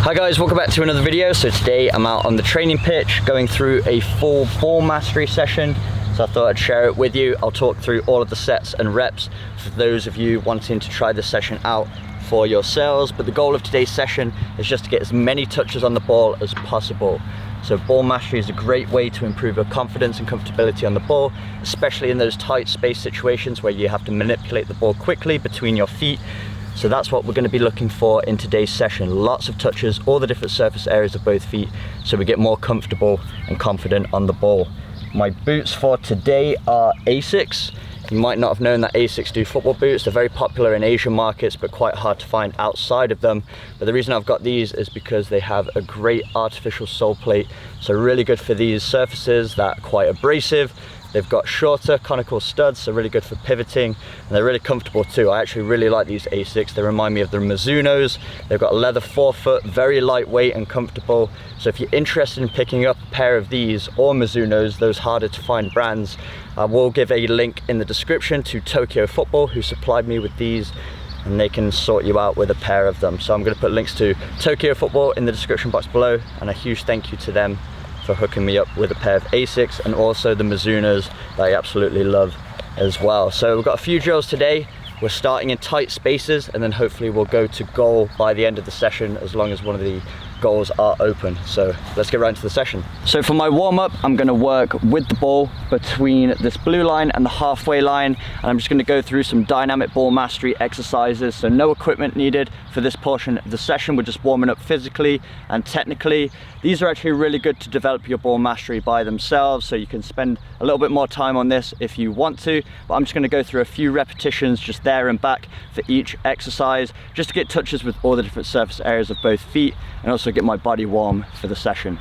Hi guys, welcome back to another video. So today I'm out on the training pitch going through a full ball mastery session. So I thought I'd share it with you. I'll talk through all of the sets and reps for those of you wanting to try this session out for yourselves. But the goal of today's session is just to get as many touches on the ball as possible. So ball mastery is a great way to improve your confidence and comfortability on the ball, especially in those tight space situations where you have to manipulate the ball quickly between your feet. So that's what we're going to be looking for in today's session. Lots of touches, all the different surface areas of both feet, so we get more comfortable and confident on the ball. My boots for today are Asics. You might not have known that Asics do football boots. They're very popular in Asian markets, but quite hard to find outside of them. But the reason I've got these is because they have a great artificial sole plate. So really good for these surfaces that are quite abrasive. They've got shorter conical studs, so really good for pivoting, and they're really comfortable too. I actually really like these Asics. They remind me of the Mizunos. They've got a leather forefoot, very lightweight and comfortable. So if you're interested in picking up a pair of these or Mizunos, those harder to find brands, I will give a link in the description to Tokyo Football, who supplied me with these, and they can sort you out with a pair of them. So I'm going to put links to Tokyo Football in the description box below, and a huge thank you to them for hooking me up with a pair of Asics, and also the Mizunos that I absolutely love as well. So we've got a few drills today. We're starting in tight spaces, and then hopefully we'll go to goal by the end of the session, as long as one of the goals are open. So let's get right into the session. So for my warm-up, I'm going to work with the ball between this blue line and the halfway line, and I'm just going to go through some dynamic ball mastery exercises. So no equipment needed for this portion of the session. We're just warming up physically and technically. These are actually really good to develop your ball mastery by themselves, so you can spend a little bit more time on this if you want to, but I'm just going to go through a few repetitions just there and back for each exercise, just to get touches with all the different surface areas of both feet, and also get my body warm for the session.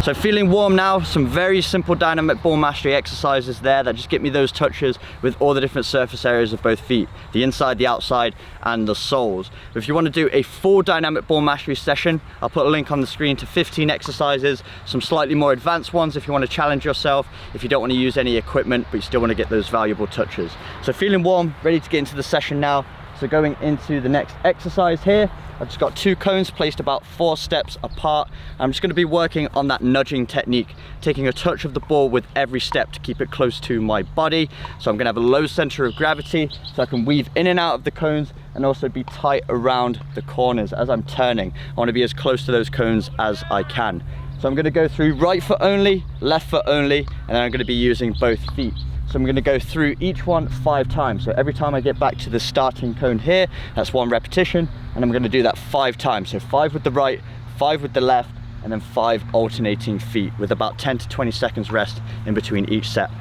So feeling warm now, some very simple dynamic ball mastery exercises there that just get me those touches with all the different surface areas of both feet, the inside, the outside, and the soles. If you want to do a full dynamic ball mastery session, I'll put a link on the screen to 15 exercises, some slightly more advanced ones if you want to challenge yourself, if you don't want to use any equipment, but you still want to get those valuable touches. So feeling warm, ready to get into the session now. So going into the next exercise here, I've just got two cones placed about 4 steps apart. I'm just going to be working on that nudging technique, taking a touch of the ball with every step to keep it close to my body. So I'm going to have a low center of gravity, so I can weave in and out of the cones and also be tight around the corners as I'm turning. I want to be as close to those cones as I can. So I'm going to go through right foot only, left foot only, and then I'm going to be using both feet. So I'm going to go through each one 5 times. So every time I get back to the starting cone here, that's 1 repetition, and I'm going to do that 5 times. So 5 with the right, 5 with the left, and then 5 alternating feet with about 10 to 20 seconds rest in between each set.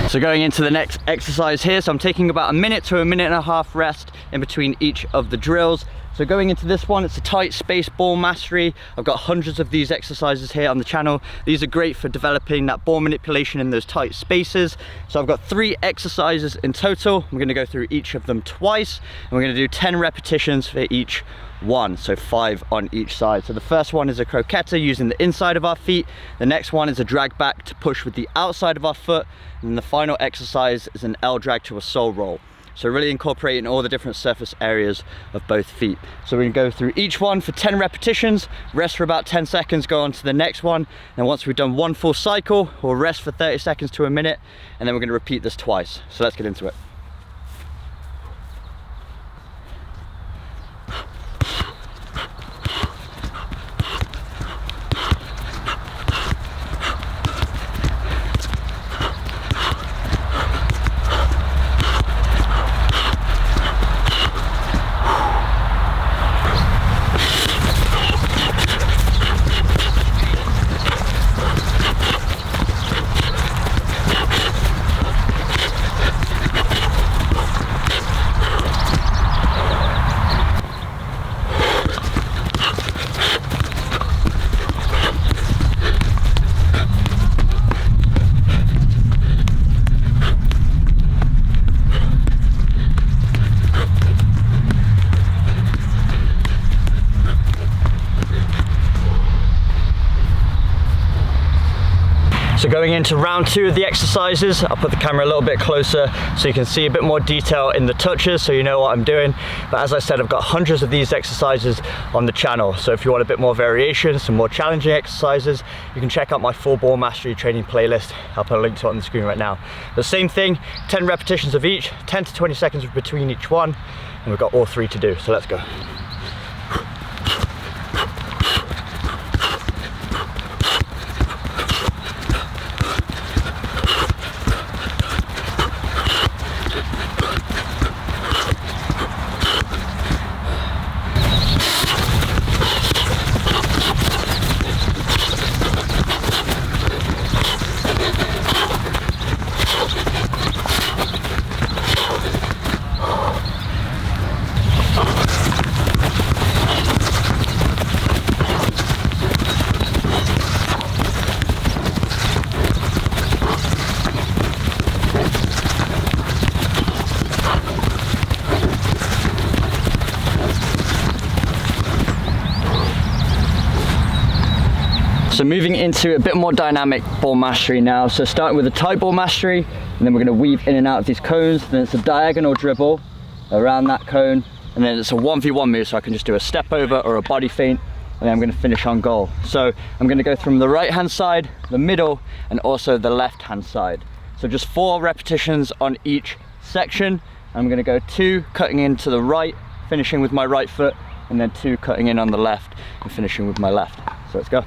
So going into the next exercise here, so I'm taking about a minute to a minute and a half rest in between each of the drills. So going into this one, it's a tight space ball mastery. I've got hundreds of these exercises here on the channel. These are great for developing that ball manipulation in those tight spaces. So I've got 3 exercises in total. I'm gonna go through each of them twice, and we're gonna do 10 repetitions for each one, so 5 on each side. So the first one is a croqueta using the inside of our feet. The next one is a drag back to push with the outside of our foot. And then the final exercise is an L drag to a sole roll. So really incorporating all the different surface areas of both feet. So we're gonna go through each one for 10 repetitions, rest for about 10 seconds, go on to the next one. And once we've done one full cycle, we'll rest for 30 seconds to a minute, and then we're gonna repeat this twice. So let's get into it. So going into round 2 of the exercises, I'll put the camera a little bit closer so you can see a bit more detail in the touches so you know what I'm doing. But as I said, I've got hundreds of these exercises on the channel. So if you want a bit more variation, some more challenging exercises, you can check out my full ball mastery training playlist. I'll put a link to it on the screen right now. The same thing, 10 repetitions of each, 10 to 20 seconds between each one, and we've got all 3 to do. So let's go. So moving into a bit more dynamic ball mastery now. So starting with a tight ball mastery, and then we're going to weave in and out of these cones. Then it's a diagonal dribble around that cone, and then it's a 1v1 move, so I can just do a step over or a body feint, and then I'm going to finish on goal. So I'm going to go from the right hand side, the middle, and also the left hand side. So just 4 repetitions on each section. I'm going to go 2 cutting into the right, finishing with my right foot, and then 2 cutting in on the left and finishing with my left. So let's go.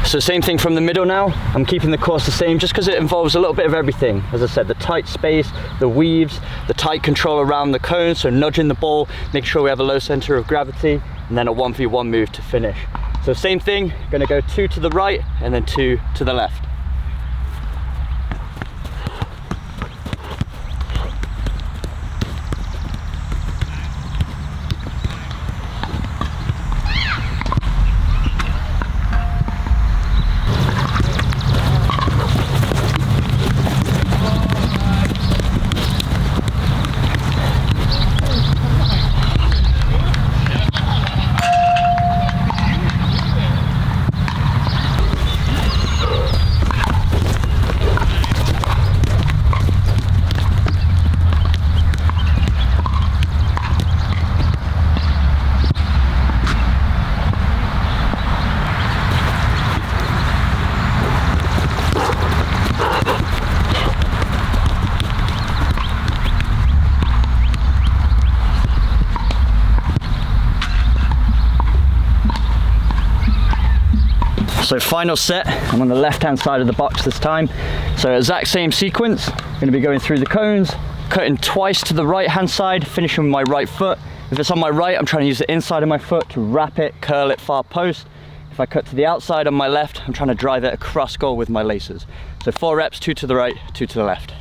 So same thing from the middle now. I'm keeping the course the same just because it involves a little bit of everything. As I said, the tight space, the weaves, the tight control around the cone, so nudging the ball, make sure we have a low center of gravity, and then a 1v1 move to finish. So same thing, gonna go 2 to the right and then 2 to the left. So final set, I'm on the left hand side of the box this time. So exact same sequence, I'm gonna be going through the cones, cutting twice to the right hand side, finishing with my right foot. If it's on my right, I'm trying to use the inside of my foot to wrap it, curl it far post. If I cut to the outside on my left, I'm trying to drive it across goal with my laces. So 4 reps, 2 to the right, 2 to the left.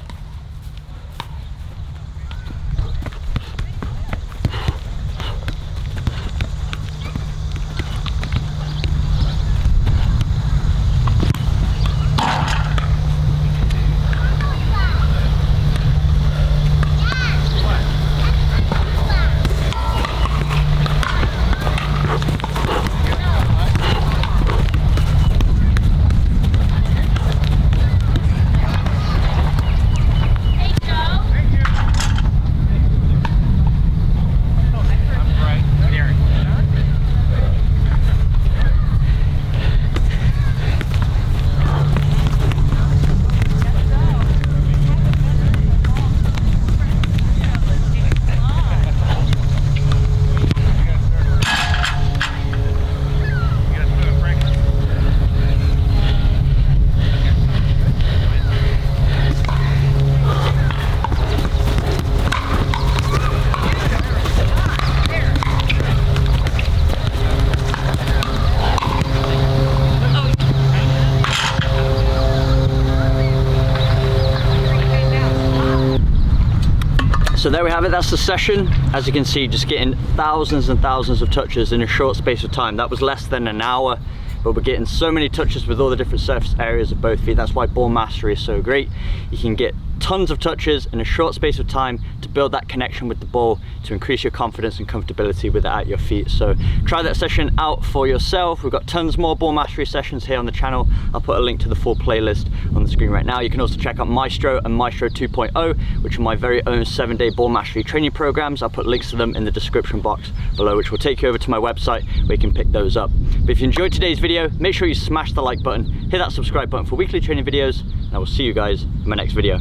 So there we have it, that's the session. As you can see, just getting thousands and thousands of touches in a short space of time. That was less than an hour, but we're getting so many touches with all the different surface areas of both feet. That's why ball mastery is so great. You can get tons of touches in a short space of time to build that connection with the ball, to increase your confidence and comfortability with it at your feet. So try that session out for yourself. We've got tons more ball mastery sessions here on the channel. I'll put a link to the full playlist on the screen right now. You can also check out Maestro and Maestro 2.0, which are my very own 7-day ball mastery training programs. I'll put links to them in the description box below, which will take you over to my website where you can pick those up. But if you enjoyed today's video, make sure you smash the like button, hit that subscribe button for weekly training videos, and I will see you guys in my next video.